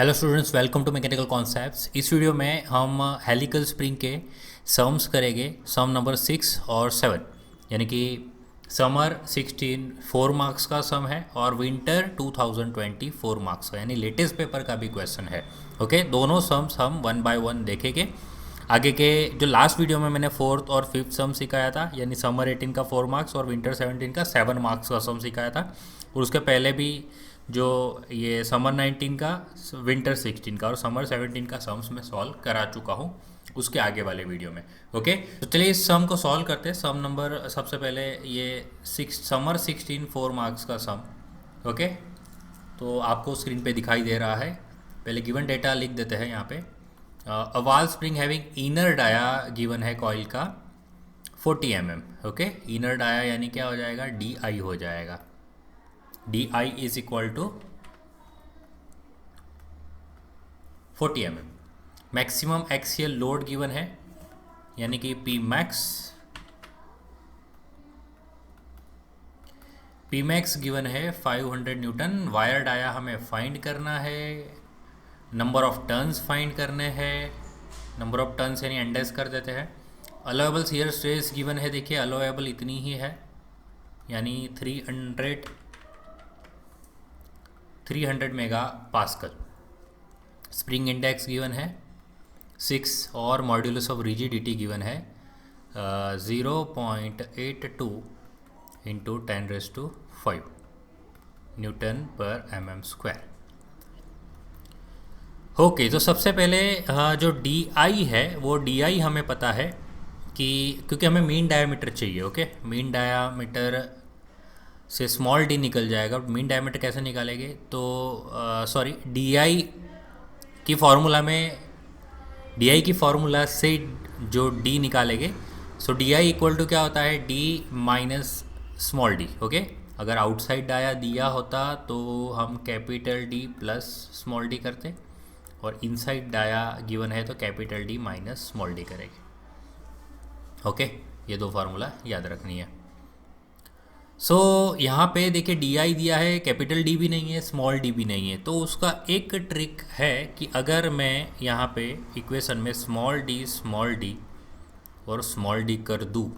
Hello students, welcome to mechanical concepts. इस video में हम हेलिकल स्प्रिंग के सम्स करेंगे, सम नंबर 6 और 7, यानी कि समर 16 4 मार्क्स का सम है और विंटर 2020 4 मार्क्स का, यानी लेटेस्ट पेपर का भी क्वेश्चन है। ओके, दोनों सम्स हम वन बाय वन देखेंगे। आगे के जो लास्ट वीडियो में मैंने फोर्थ और फिफ्थ सम सिखाया था, यानी समर 18 का 4 मार्क्स और विंटर 17 का 7 मार्क्स का सम सिखाया था, और उसके पहले भी जो ये समर 19 का, विंटर 16 का और समर 17 का सम्स मैं सॉल्व करा चुका हूँ उसके आगे वाले वीडियो में। ओके, तो चलिए इस सम को सॉल्व करते हैं। सम नंबर सबसे पहले ये समर 16 4 मार्क्स का सम। ओके, तो आपको स्क्रीन पे दिखाई दे रहा है। पहले गिवन डेटा लिख देते हैं यहाँ पे। A spring having inner dia given है कॉइल का 40 mm। ओके, इनर डाया यानी क्या हो जाएगा, डी आई हो जाएगा। D I is equal to 40 mm। Maximum axial load given है, यानी कि पी मैक्स गिवन है 500 न्यूटन। वायर डाया हमें फाइंड करना है, नंबर ऑफ टर्न्स फाइंड करने हैं। नंबर ऑफ टर्न्स यानी एंडेस कर देते हैं। अलोएबल शियर स्ट्रेस गिवन है, देखिए अलोएबल इतनी ही है, यानी 300 mega pascal. Spring index given है 6 और मॉड्यूलस ऑफ रिजिडिटी गिवन है 0.82 इंटू 10⁵ न्यूटन पर mm²। ओके, तो सबसे पहले जो डी आई है वो डी आई हमें पता है कि क्योंकि हमें मीन डायमीटर चाहिए। ओके, मीन डायमीटर से स्मॉल डी निकल जाएगा। मीन डायमीटर कैसे निकालेंगे, तो सॉरी, डी आई की फार्मूला में, डी आई की फार्मूला से जो डी निकालेंगे, सो डी आई इक्वल टू क्या होता है, D minus small D. Okay, अगर आउटसाइड डाया दिया होता तो हम capital D plus small D करते, और इनसाइड डाया गिवन है तो capital D minus small D करेंगे। ओके, ये दो फार्मूला याद रखनी है। सो यहाँ पे देखिए डी आई दिया है, कैपिटल डी भी नहीं है, स्मॉल डी भी नहीं है, तो उसका एक ट्रिक है कि अगर मैं यहाँ पे इक्वेशन में स्मॉल डी और स्मॉल डी कर दूँ,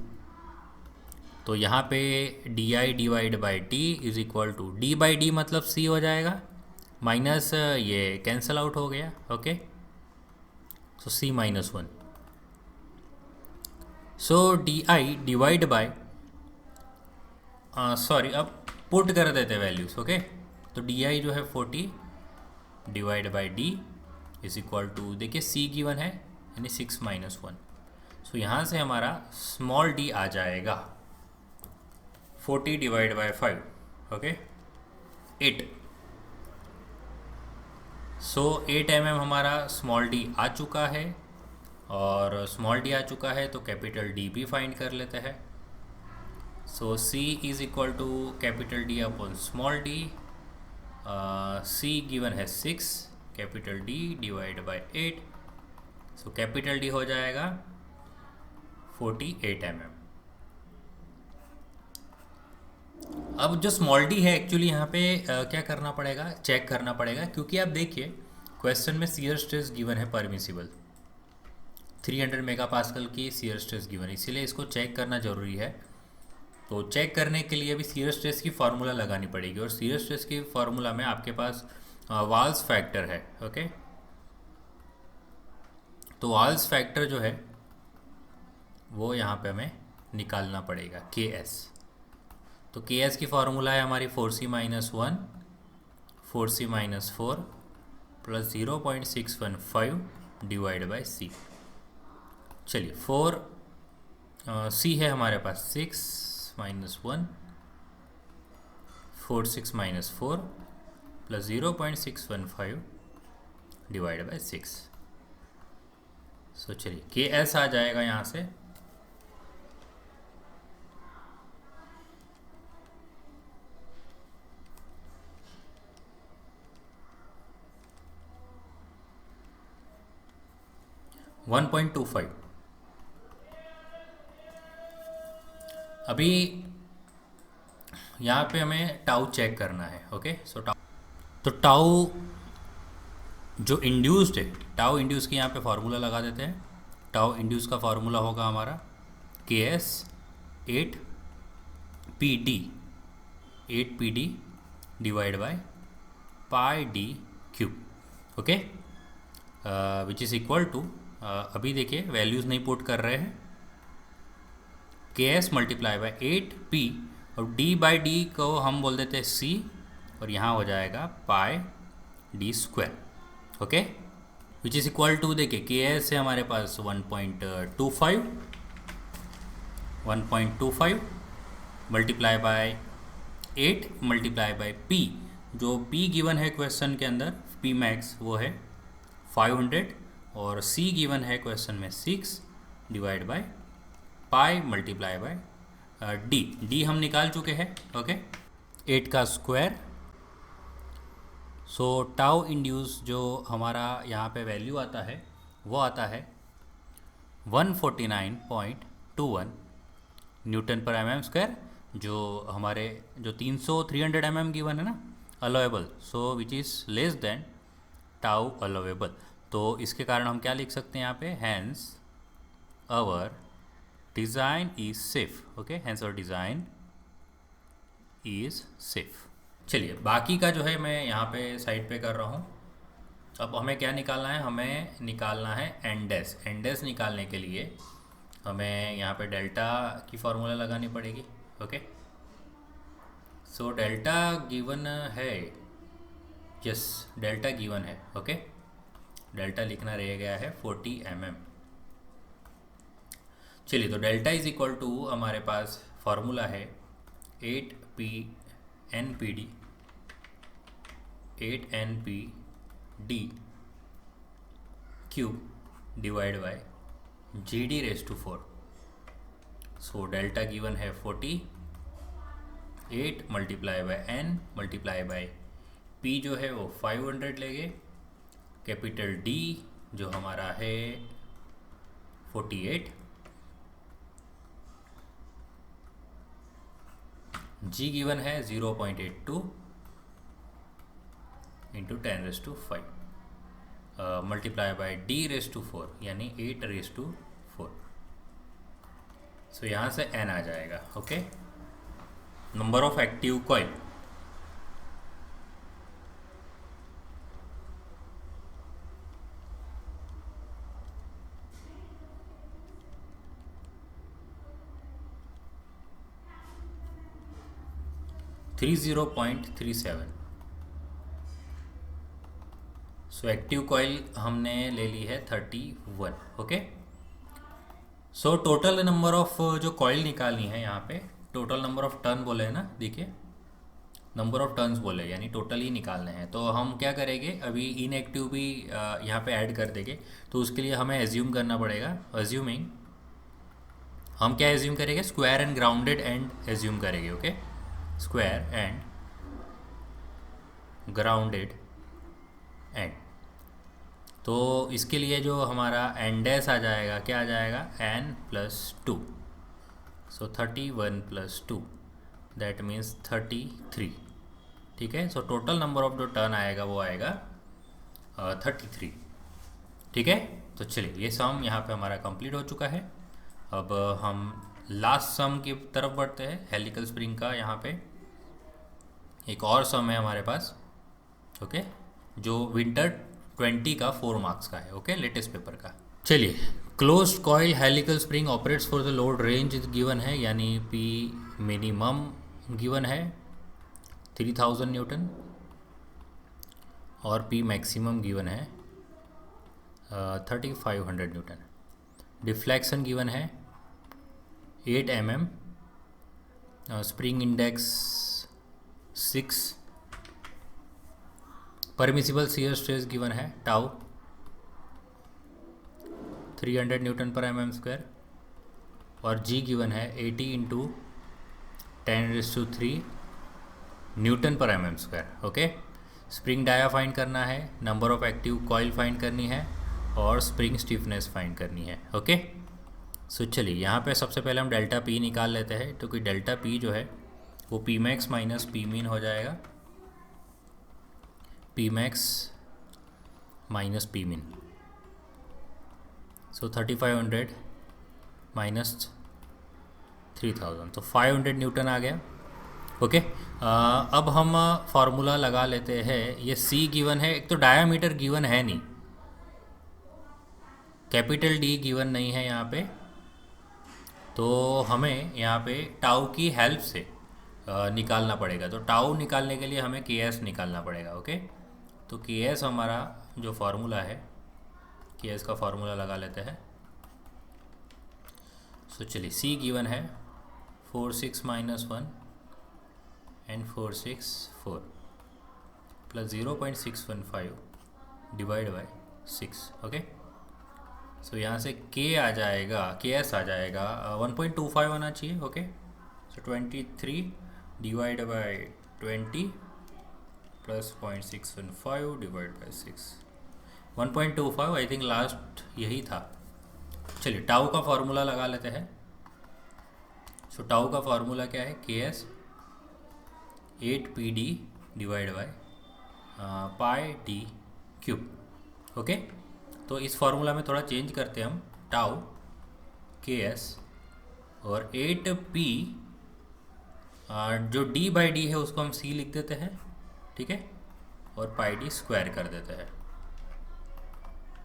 तो यहाँ पे D I divide by D is equal to D by D मतलब सी हो जाएगा, माइनस ये कैंसल आउट हो गया। Okay, so C -1। So D I divide by, sorry, अब पुट कर देते वैल्यूज़। ओके, तो डी आई जो है 40 divide by D is equal to, देखिए सी गिवन है यानी 6 - 1। सो यहाँ से हमारा स्मॉल डी आ जाएगा 40 divide by 5। Okay, 8। So 8 mm हमारा स्मॉल डी आ चुका है, और स्मॉल डी आ चुका है तो कैपिटल डी भी फाइंड कर लेते हैं। So C is equal to capital D upon small D. C given है 6, capital D divide by 8, so capital D हो जाएगा 48 mm। अब जो स्मॉल डी है एक्चुअली यहाँ पे क्या करना पड़ेगा, चेक करना पड़ेगा, क्योंकि आप देखिए क्वेश्चन में शियर स्ट्रेस गिवन है परमिसिबल 300 मेगा पास्कल की शियर स्ट्रेस गिवन है, इसीलिए इसको चेक करना ज़रूरी है। तो चेक करने के लिए भी शियर स्ट्रेस की फार्मूला लगानी पड़ेगी, और शियर स्ट्रेस की फार्मूला में आपके पास वाल्स फैक्टर है। ओके, तो वाल्स फैक्टर जो है वो यहाँ पे हमें निकालना पड़ेगा, के एस। तो के एस की फार्मूला है हमारी 4C - 1 4C - 4 plus 0.615 divide by सी। चलिए 4 सी है हमारे पास 6 - 1 4 6 - 4 प्लस 0.615 डिवाइड बाई 6। सो चलिए के एस आ जाएगा यहाँ से 1.25। अभी यहाँ पे हमें टाउ चेक करना है। ओके, सो टाउ, तो टाउ जो इंड्यूस्ड है, टाउ इंड्यूस की यहाँ पे फार्मूला लगा देते हैं। टाउ इंड्यूस का फार्मूला होगा हमारा K S 8 P D, 8 P D divide by pi D cube, okay, which is equal to, अभी देखिए वैल्यूज़ नहीं पुट कर रहे हैं, K S multiply by 8 P, और डी बाई डी को हम बोल देते हैं सी, और यहाँ हो जाएगा pi D square, okay, which is equal to, देखिए के एस है हमारे पास 1.25 multiply by 8 multiply by P, जो पी गिवन है क्वेश्चन के अंदर, पी मैक्स वो है 500, और सी गिवन है क्वेश्चन में 6 divide by pi multiply by D हम निकाल चुके हैं, ओके, 8 का स्क्वायर। सो टाउ इंड्यूस जो हमारा यहाँ पे वैल्यू आता है वो आता है 149.21 न्यूटन पर एम एम स्क्वायर, जो हमारे जो 300 एम एम गिवन है ना allowable, so which is less than tau allowable. तो इसके कारण हम क्या लिख सकते हैं यहाँ पे, hence our design is safe, okay, hence our design is safe. चलिए बाकी का जो है मैं यहाँ पे साइड पे कर रहा हूँ। अब हमें क्या निकालना है, हमें निकालना है एंडेस। एंडेस निकालने के लिए हमें यहाँ पे डेल्टा की फार्मूला लगानी पड़ेगी, ओके। सो डेल्टा गिवन है, यस डेल्टा गिवन है, ओके, डेल्टा लिखना रह गया है 40 mm। चलिए तो डेल्टा इज इक्वल टू हमारे पास फार्मूला है 8 NPD cube divide by GD raise to 4। So delta given है 40, 8 multiply by n multiply by p जो है वो 500 लेंगे, कैपिटल D जो हमारा है 48, G गिवन है 0.82 into 10⁵, multiply by D raise to 4 यानी 8⁴। सो यहाँ से n आ जाएगा, okay. Number of active coil, three 0.37। So active coil हमने ले ली है 31, okay. So total number of जो कॉइल निकालनी है यहाँ पे, टोटल नंबर ऑफ टर्न बोले हैं ना, देखिए नंबर ऑफ टर्न्स बोले, यानी टोटल ही निकालने हैं। तो हम क्या करेंगे, अभी इनएक्टिव भी यहाँ पे ऐड कर देंगे, तो उसके लिए हमें एज्यूम करना पड़ेगा। एज्यूमिंग, हम क्या एज्यूम करेंगे, square end grounded end assume करेंगे, okay, square end grounded end. तो इसके लिए जो हमारा एंडेस आ जाएगा, क्या आ जाएगा, n+2, सो 31 + 2 दैट मीन्स 33, ठीक है। सो टोटल नंबर ऑफ जो टर्न आएगा वो आएगा 33, ठीक है। तो चलिए ये सम यहाँ पे हमारा कंप्लीट हो चुका है। अब हम लास्ट सम की तरफ बढ़ते हैं, हेलिकल स्प्रिंग का। यहाँ पे एक और सम है हमारे पास, ओके, जो विंटर 20 का 4 मार्क्स का है, ओके, लेटेस्ट पेपर का। चलिए, closed coil helical spring operates for the load range given है, यानी पी मिनिमम गिवन है 3000 न्यूटन और पी मैक्सिमम गिवन है 3500 न्यूटन। डिफ्लेक्शन गिवन है 8 mm, spring index 6, permissible shear stress given है टाउ 300 न्यूटन पर mm², और जी गिवन है 80 × 10⁻³ न्यूटन पर mm², okay. Spring dia find करना है, number of active coil find करनी है, और स्प्रिंग स्टिफनेस फाइंड करनी है, ओके। सो चलिए यहाँ पे सबसे पहले हम डेल्टा पी निकाल लेते हैं, क्योंकि डेल्टा पी जो है वो P max minus P mean हो जाएगा। पी मैक्स माइनस पी मिन, सो 3500 माइनस 3000, तो 500 न्यूटन आ गया। ओके अब हम फार्मूला लगा लेते हैं। ये सी गिवन है, एक तो डायामीटर गिवन है नहीं, कैपिटल डी गिवन नहीं है यहाँ पे, तो हमें यहाँ पे टाउ की हेल्प से निकालना पड़ेगा। तो टाउ निकालने के लिए हमें के एस निकालना पड़ेगा। ओके तो के एस हमारा जो फार्मूला है, के एस का फार्मूला लगा लेते हैं। सो चलिए सी गिवन है 46 minus 1 and 464 plus 0.615 divide by 6। Okay so यहाँ से के आ जाएगा, के एस आ जाएगा 1.25 आना चाहिए। Okay so 23 divide by 20 plus 0.615 divide by 6, 1.25 I think last यही था। चलिए टाउ का फार्मूला लगा लेते हैं। सो टाउ का फार्मूला क्या है, के S 8 PD divide by pi D cube. Okay तो इस फार्मूला में थोड़ा चेंज करते हैं हम, टाउ के एस और 8P जो D बाई डी है उसको हम C लिख देते हैं, ठीक है, और पाई डी स्क्वायर कर देते हैं।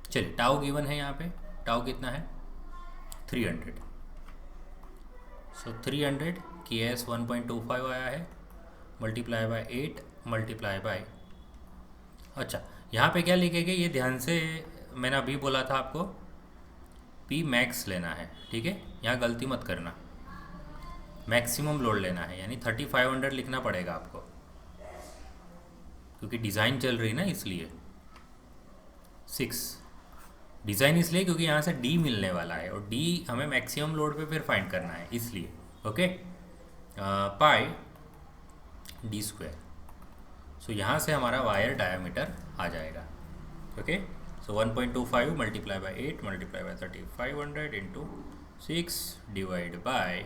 चलिए टाउ गिवन है यहाँ पे, टाउ कितना है 300, सो 300 के एस 1.25 आया है, मल्टीप्लाई बाय 8 मल्टीप्लाई बाय, अच्छा यहाँ पे क्या लिखेंगे ये ध्यान से, मैंने अभी बोला था आपको P मैक्स लेना है, ठीक है, यहाँ गलती मत करना, मैक्सिमम लोड लेना है, यानी 3500 लिखना पड़ेगा आपको, क्योंकि डिज़ाइन चल रही ना इसलिए। 6 डिज़ाइन इसलिए क्योंकि यहाँ से D मिलने वाला है और D हमें मैक्सिमम लोड पे फिर फाइंड करना है इसलिए। ओके पाई डी स्क्वायर, सो यहाँ से हमारा वायर डायामीटर आ जाएगा। Okay so 1.25 multiply by 8 multiply bye 3500 into 6 divide by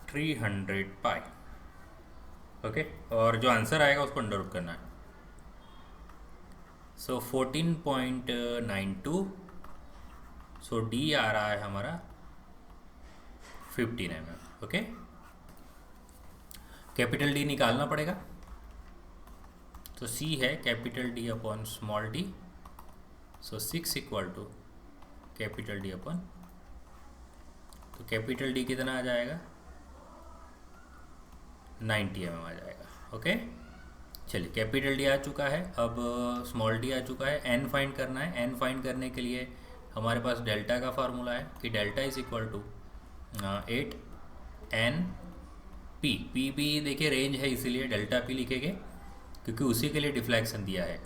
300 pi. Okay और जो आंसर आएगा उसको अंडर रूट करना है। सो 14.92, सो डी आ रहा है हमारा 15 mm। ओके कैपिटल डी निकालना पड़ेगा, तो सी है capital D upon small D, so 6 equal to capital D upon, तो कैपिटल डी कितना आ जाएगा 90 mm आ जाएगा। ओके चलिए कैपिटल डी आ चुका है, अब स्मॉल डी आ चुका है, एन फाइंड करना है। एन फाइंड करने के लिए हमारे पास डेल्टा का फार्मूला है कि delta is equal to 8 N P, P भी देखिए रेंज है इसीलिए डेल्टा पी लिखेंगे क्योंकि उसी के लिए डिफ्लेक्शन दिया है,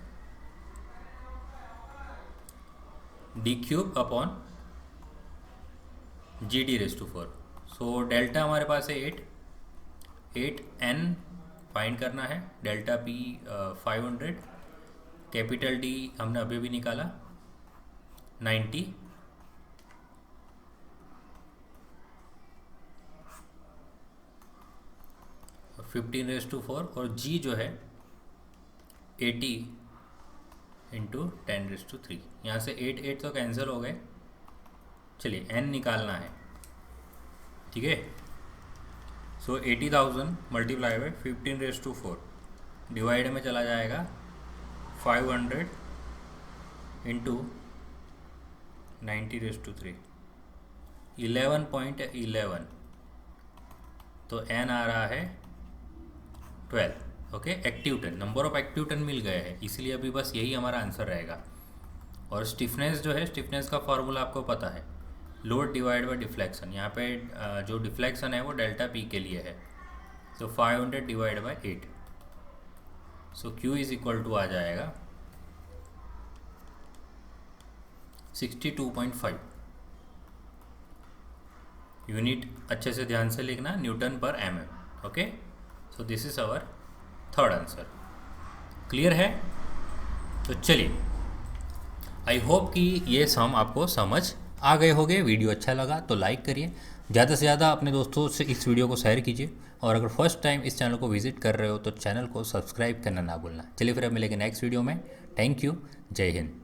D cube upon G D raise to 4। So delta हमारे पास है 8 एन फाइंड करना है, डेल्टा पी 500, कैपिटल डी हमने अभी भी निकाला 90, और 15^4 और जी जो है 80 इंटू 10^3। यहाँ से 8 तो कैंसिल हो गए। चलिए एन निकालना है, ठीक है, सो 80,000 मल्टीप्लाई बाय 15^4 डिवाइड में चला जाएगा 500 इंटू 90^3, 11.11, तो एन आ रहा है 12। Okay active ton, number of active ton मिल गए हैं, इसलिए अभी बस यही हमारा आंसर रहेगा। और स्टिफनेस जो है, स्टिफनेस का फॉर्मूला आपको पता है, लोड डिवाइड बाय डिफ्लेक्शन। यहाँ पे जो डिफ्लेक्शन है वो डेल्टा पी के लिए है, तो 500 divide by 8, so Q is equal to आ जाएगा 62.5 यूनिट। अच्छे से ध्यान से लिखना, न्यूटन पर mm। Okay so this is our third answer. Clear है? तो चलिए आई होप कि ये सम आपको समझ आ गए होंगे। वीडियो अच्छा लगा तो लाइक करिए, ज़्यादा से ज़्यादा अपने दोस्तों से इस वीडियो को शेयर कीजिए, और अगर फर्स्ट टाइम इस चैनल को विजिट कर रहे हो तो चैनल को सब्सक्राइब करना ना भूलना। चलिए फिर अब मिलेंगे नेक्स्ट वीडियो में। Thank you. जय हिंद।